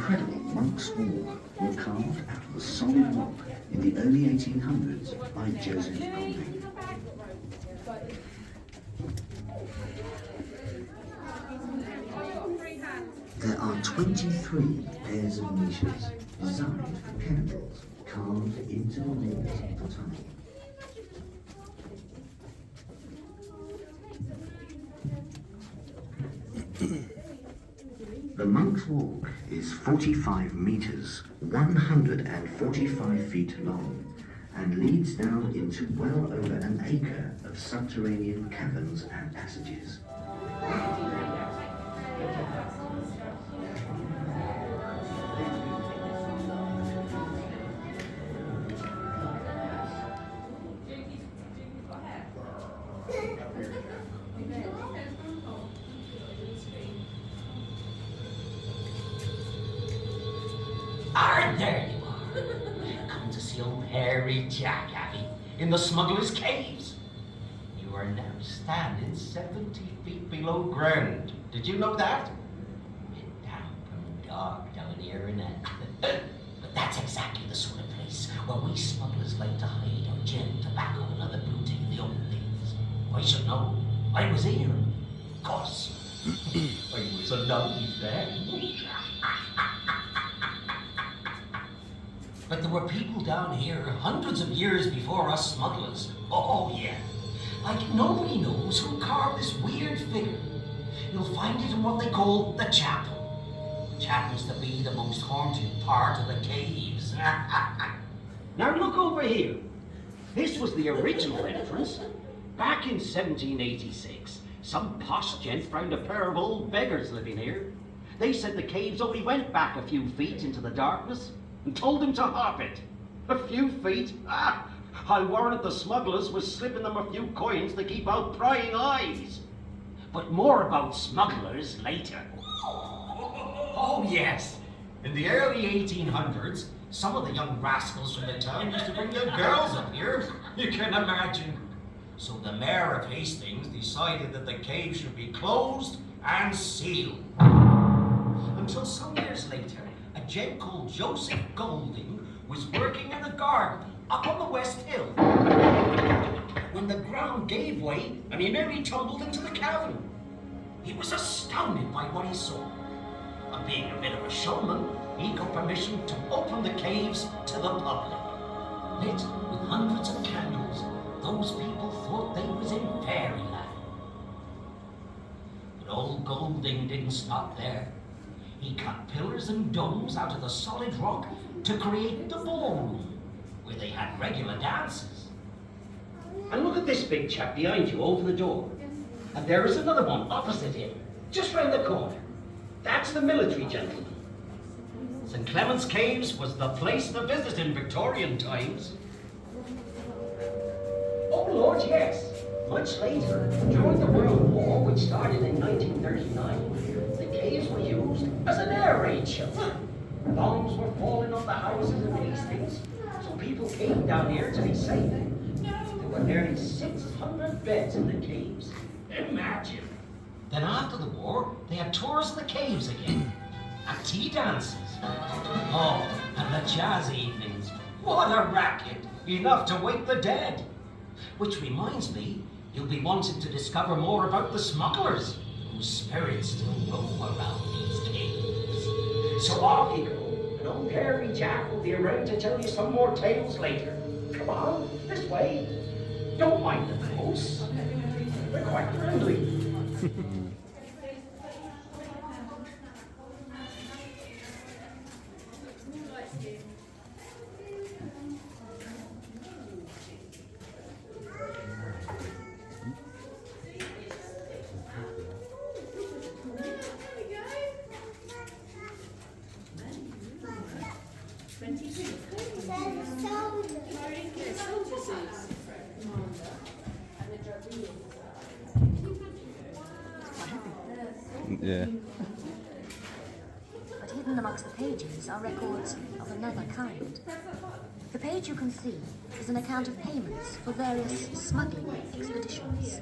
incredible Monk's Walk were carved out of the solid rock in the early 1800s by Joseph Golding. There are 23 pairs of niches designed for candles carved into the walls of the tunnel. The Monk's Walk is 45 meters, 145 feet long, and leads down into well over an acre of subterranean caverns and passages. There you are. Come to see old Hairy Jack, have you? In the Smugglers Caves. You are now standing 70 feet below ground. Did you know that? A bit damp and dark down here, isn't it? But that's exactly the sort of place where we smugglers like to hide our gin, tobacco, and other booty in the old days. I should know. I was here. Of course. I was a naive then. But there were people down here hundreds of years before us smugglers. Oh yeah. Like nobody knows who carved this weird figure. You'll find it in what they call the chapel, which happens to be the most haunted part of the caves. Now look over here. This was the original entrance. Back in 1786, some posh gent found a pair of old beggars living here. They said the caves only went back a few feet into the darkness, and told him to hop it. A few feet? I warrant the smugglers was slipping them a few coins to keep out prying eyes. But more about smugglers later. Oh yes. In the early 1800s, some of the young rascals from the town used to bring their girls up here. You can imagine. So the mayor of Hastings decided that the cave should be closed and sealed. Until some years later, a gent called Joseph Golding was working in a garden up on the West Hill when the ground gave way and he nearly tumbled into the cavern. He was astounded by what he saw. And being a bit of a showman, he got permission to open the caves to the public. Lit with hundreds of candles, those people thought they was in fairyland. But old Golding didn't stop there. He cut pillars and domes out of the solid rock to create the ballroom, where they had regular dances. And look at this big chap behind you over the door. And there is another one opposite him, just round the corner. That's the military gentleman. St. Clement's Caves was the place to visit in Victorian times. Oh Lord, yes. Much later, during the World War, which started in 1939, the caves were used as an air raid shelter. Bombs were falling on the houses in Hastings, so people came down here to be safe. There were nearly 600 beds in the caves. Imagine. Then after the war, they had tours of the caves again, and tea dances. Oh, and the jazz evenings. What a racket! Enough to wake the dead. Which reminds me, you'll be wanting to discover more about the smugglers, whose spirits still roam around these caves. So off you go, and old Hairy Jack will be around to tell you some more tales later. Come on, this way. Don't mind the ghosts. They're quite friendly. Yeah. But hidden amongst the pages are records of another kind. The page you can see is an account of payments for various smuggling expeditions.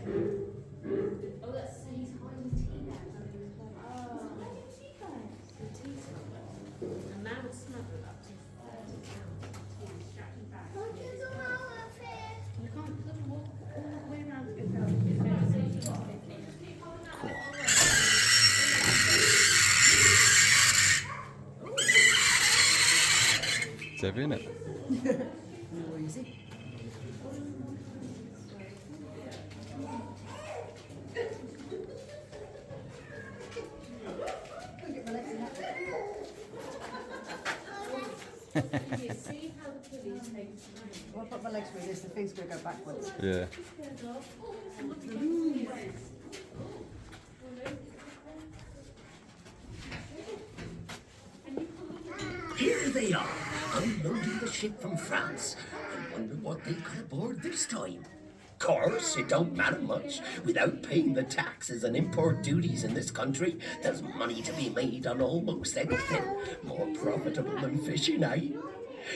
It's heavy, isn't it? More easy. Well, I put my legs through this, the thing's going to go backwards. Yeah. Here they are, unloading the ship from France. I wonder what they've got aboard this time. Course, it don't matter much. Without paying the taxes and import duties in this country, there's money to be made on almost anything. More profitable than fishing, eh?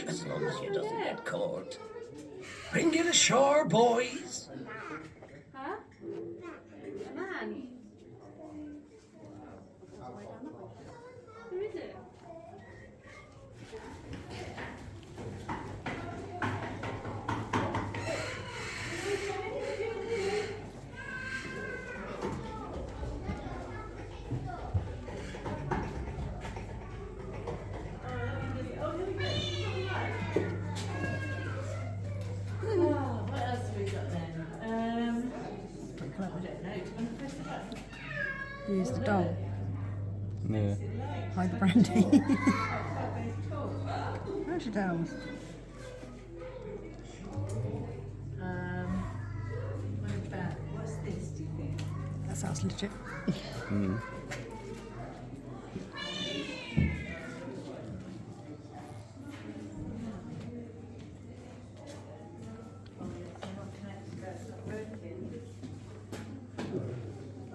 As long as you doesn't get caught. Bring it ashore, boys. Huh? A man? Who is it? Use the doll. Yeah. Hide the brandy. Where's your dolls? What's this, do you think? That sounds legit. Mm.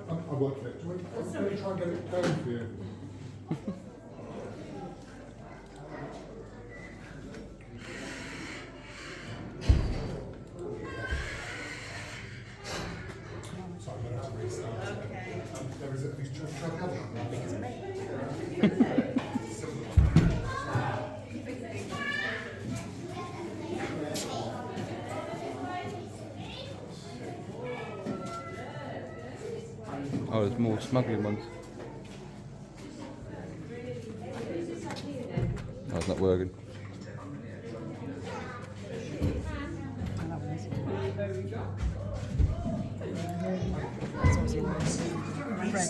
I work for it. Do you want to try and get it going for you? Sorry, I'm going to have to restart. Okay. There is at least try help. Oh, there's more smuggling ones. Oh, it's not working. I love this. That's obviously nice. Bread.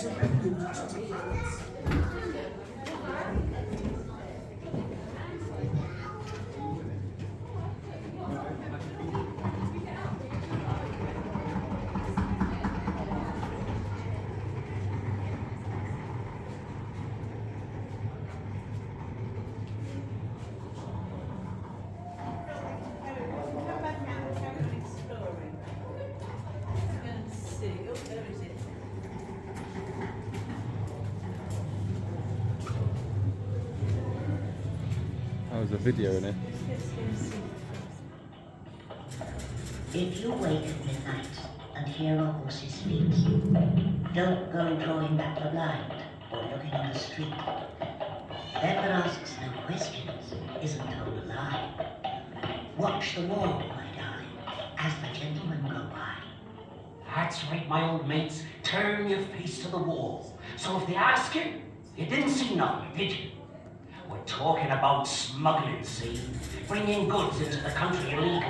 Come back out and carry on exploring. Let's go and see. Oh, there is it. Oh, there's a video in it. Let's go and see. If you wake at midnight and hear a horse's feet, don't go drawing back the blind or looking on the street. That that asks no questions isn't told a lie. Watch the wall, my darling, as the gentlemen go by. That's right, my old mates. Turn your face to the wall. So if they ask you, you didn't see nothing, did you? We're talking about smuggling, see? Bringing goods into the country illegally.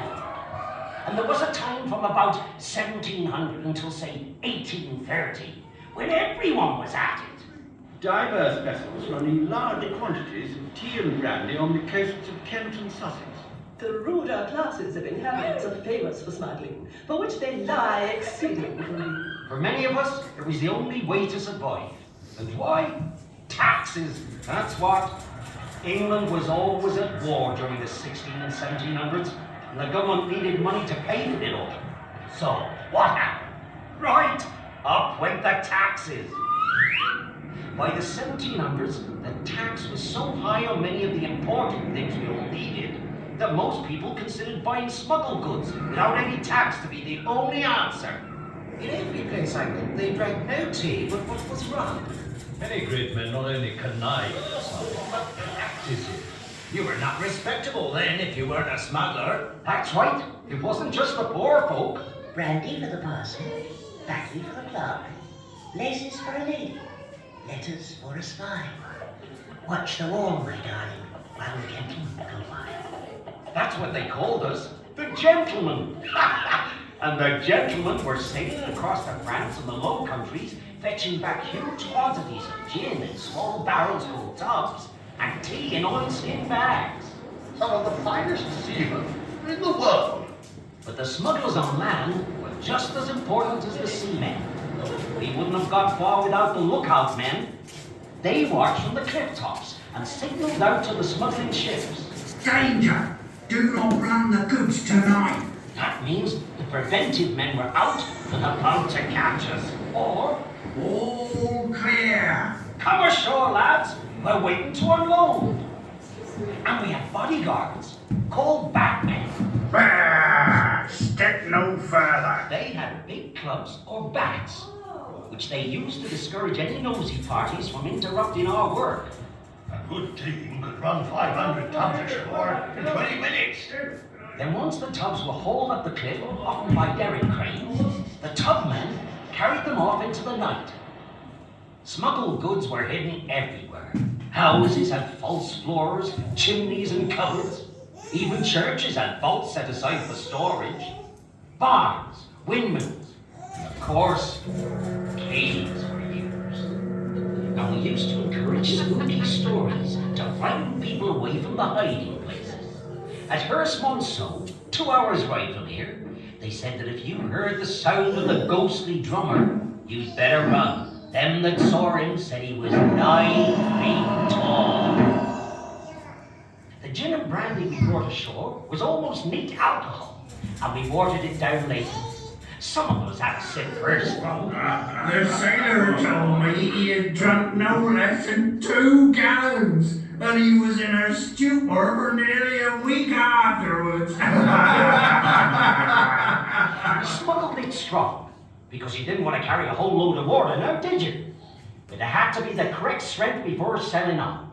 And there was a time from about 1700 until, say, 1830, when everyone was at it. Diverse vessels running large quantities of tea and brandy on the coasts of Kent and Sussex. The ruder classes of inhabitants are famous for smuggling, for which they lie exceedingly. For many of us, it was the only way to survive. And why? Taxes, that's what. England was always at war during the 16 and 1700s, and the government needed money to pay for it all. So, what happened? Right, up went the taxes. By the 1700s, the tax was so high on many of the important things we all needed that most people considered buying smuggled goods without any tax to be the only answer. In every place I went, they drank no tea but what was rum. Many great men not only connive at smuggling, but practice it. You were not respectable then if you weren't a smuggler. That's right. It wasn't just the poor folk. Brandy for the parson, baccy for the clerk, laces for a lady, letters for a spy. Watch the wall, my darling, while the gentlemen go by. That's what they called us. The gentlemen. And the gentlemen were sailing across to France and the Low Countries, fetching back huge quantities of gin in small barrels called tubs, and tea in oilskin bags. Some of the finest seamen in the world. But the smugglers on land were just as important as the seamen. We wouldn't have got far without the lookout men. They watched from the cliff tops and signaled out to the smuggling ships. Danger! Do not run the goods tonight. That means the preventive men were out and about to catch us. Or, all clear. Come ashore, lads. We're waiting to unload. And we had bodyguards called batmen. Step no further. They had big clubs or bats, which they used to discourage any nosy parties from interrupting our work. A good team could run 500 tubs ashore in 20 minutes. Then once the tubs were hauled up the cliff, often by derrick cranes, the tubmen carried them off into the night. Smuggled goods were hidden everywhere. Houses had false floors, chimneys and cupboards. Even churches had vaults set aside for storage. Barns, windmills, and of course, caves were used. And we used to encourage spooky stories to frighten people away from the hiding places. At Hurst-Monceau, 2 hours' ride from here, they said that if you heard the sound of the ghostly drummer, you'd better run. Them that saw him said he was 9 feet tall. The gin and brandy we brought ashore was almost neat alcohol, and we watered it down later. Some of us had to sip first. The sailor told me he had drunk no less than 2 gallons, and he was in a stupor for nearly a week afterwards. We smuggled it strong, because you didn't want to carry a whole load of water now, did you? But it had to be the correct strength before selling on.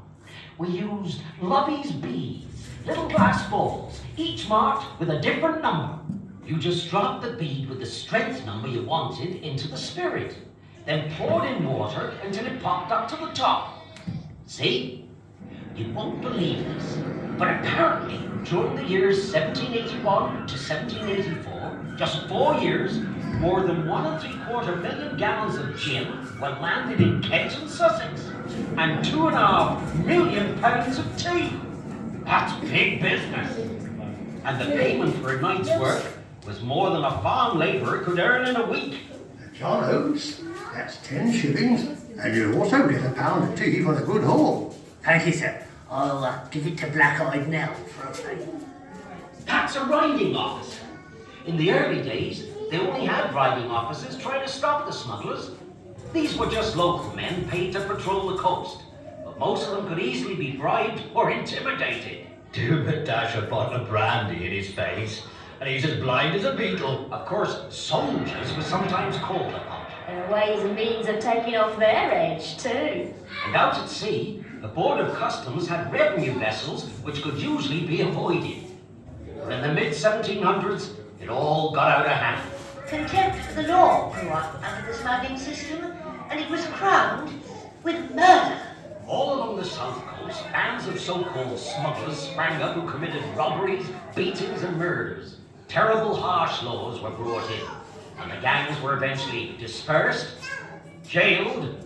We used Lovey's beads, little glass balls, each marked with a different number. You just dropped the bead with the strength number you wanted into the spirit, then poured in water until it popped up to the top. See? You won't believe this, but apparently during the years 1781 to 1784, just 4 years, more than 1 3/4 million gallons of gin were landed in Kent and Sussex, and 2.5 million pounds of tea. That's big business. And the payment for a night's work was more than a farm labourer could earn in a week. John Oates, that's 10 shillings, and you also get a pound of tea for the good haul. Thank you, sir. I'll give it to Black-Eyed Nell for a fee. That's a riding officer. In the early days, they only had riding officers trying to stop the smugglers. These were just local men paid to patrol the coast, but most of them could easily be bribed or intimidated. Do but dash a bottle of brandy in his face, and he's as blind as a beetle. Of course, soldiers were sometimes called upon. There are ways and means of taking off their edge, too. And out at sea, the Board of Customs had revenue vessels which could usually be avoided. But in the mid-1700s, it all got out of hand. Contempt for the law grew up under the smuggling system, and it was crowned with murder. All along the south coast, bands of so-called smugglers sprang up who committed robberies, beatings and murders. Terrible harsh laws were brought in, and the gangs were eventually dispersed, jailed,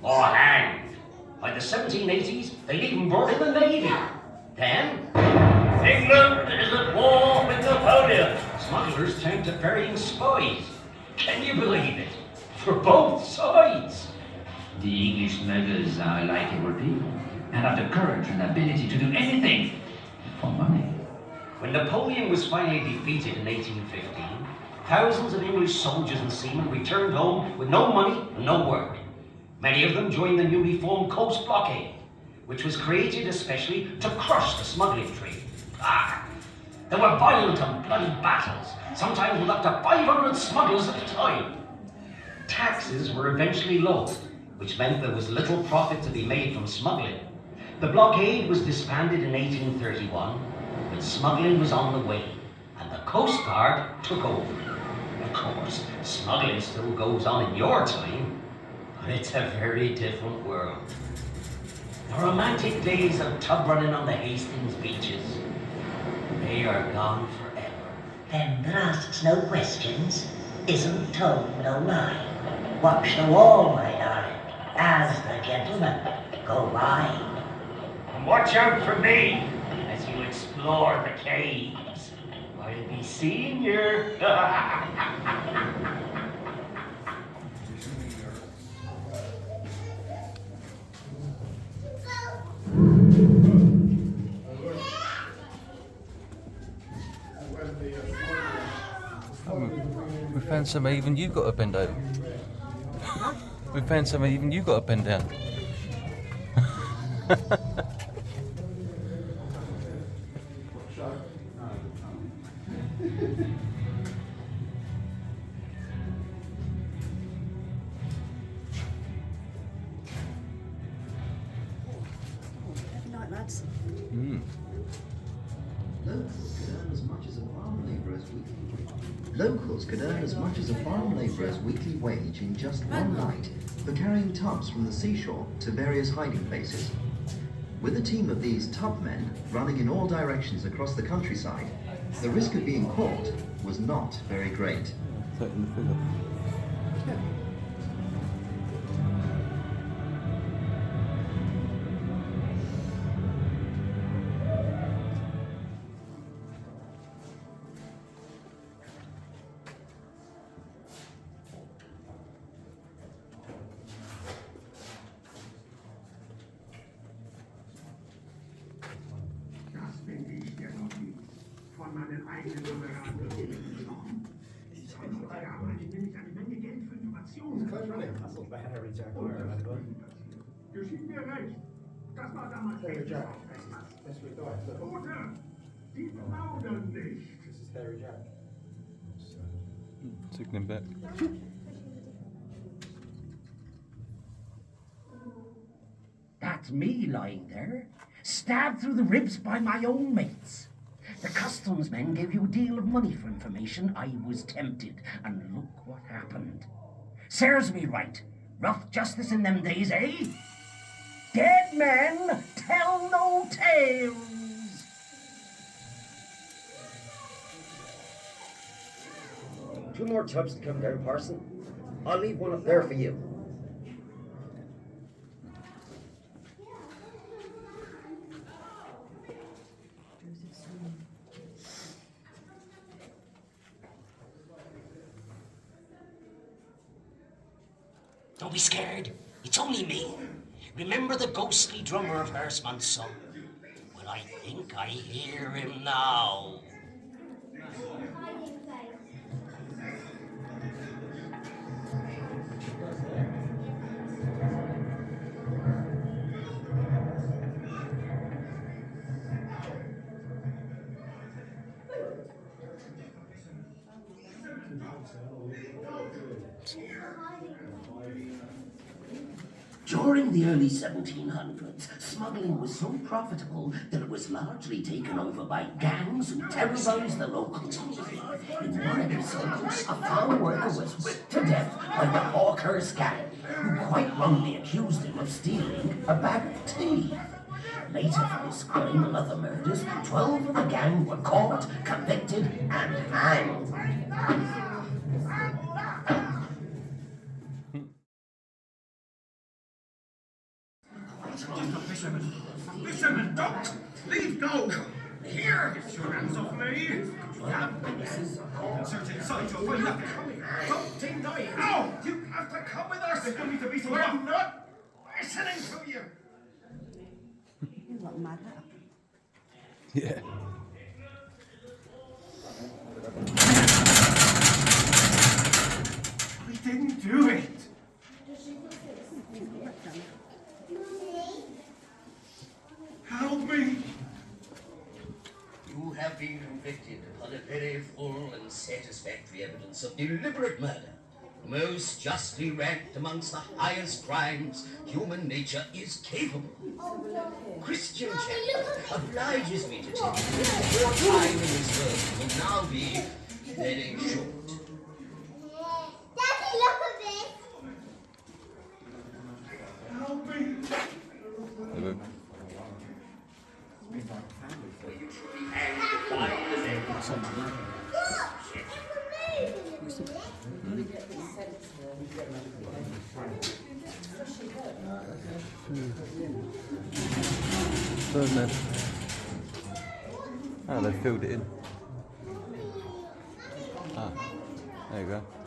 or hanged. By the 1780s, they'd even brought in the Navy. Then, England is at war with Napoleon. Smugglers turned to ferrying spies. Can you believe it? For both sides. The English smugglers are likable people, and have the courage and ability to do anything for money. When Napoleon was finally defeated in 1815, thousands of English soldiers and seamen returned home with no money and no work. Many of them joined the newly formed Coast Blockade, which was created especially to crush the smuggling trade. There were violent and bloody battles, sometimes with up to 500 smugglers at a time. Taxes were eventually lowered, which meant there was little profit to be made from smuggling. The blockade was disbanded in 1831 when smuggling was on the way and the Coast Guard took over. Of course, smuggling still goes on in your time, but it's a very different world. The romantic days of tub running on the Hastings beaches, they are gone forever. Them that asks no questions isn't told no lie. Watch the wall, my darling, as the gentlemen go by. And watch out for me as you explore the caves. I'll be seeing you. We found somewhere even you got to bend over. We found somewhere even you got to bend down. Night, lads. Locals could earn as much as a farm labourer's weekly wage in just one night for carrying tubs from the seashore to various hiding places. With a team of these tub men running in all directions across the countryside, the risk of being caught was not very great. Taking the figure. Das bin ich, der noch nie von meinen eigenen Beratern gesprochen. Ich erarbeite nämlich eine Menge Geld für Innovationen. Geschieht mir recht. Das war damals echt Gute, die plaudern nicht. Taking him back. That's me lying there, stabbed through the ribs by my own mates. The customs men gave you a deal of money for information. I was tempted, and look what happened. Serves me right. Rough justice in them days, eh? Dead men tell no tales. Two more tubs to come down, Parson. I'll leave one up there for you. Don't be scared. It's only me. Remember the ghostly drummer of Herseman's song? Well, I think I hear him now. During the early 1700s, smuggling was so profitable that it was largely taken over by gangs who terrorized the locals. In one episode, a farm worker was whipped to death by the Hawker's gang, who quite wrongly accused him of stealing a bag of tea. Later for this crime and other murders, 12 of the gang were caught, convicted, and hanged. Fisherman, don't! Leave go! Here! Get your hands off me! You have witnesses. Search inside, you'll find nothing. Don't deny it! No! You have to come with us! There's no need to be so loud. We're not listening to you! You're like mad up. Yeah. We didn't do it! Help me! You have been convicted upon a very full and satisfactory evidence of deliberate murder. most justly ranked amongst the highest crimes human nature is capable. Christian charity obliges me to tell you that your time in this world will now be very short. Daddy, look at this! Birdman. Oh, they filled it in. Ah, there you go.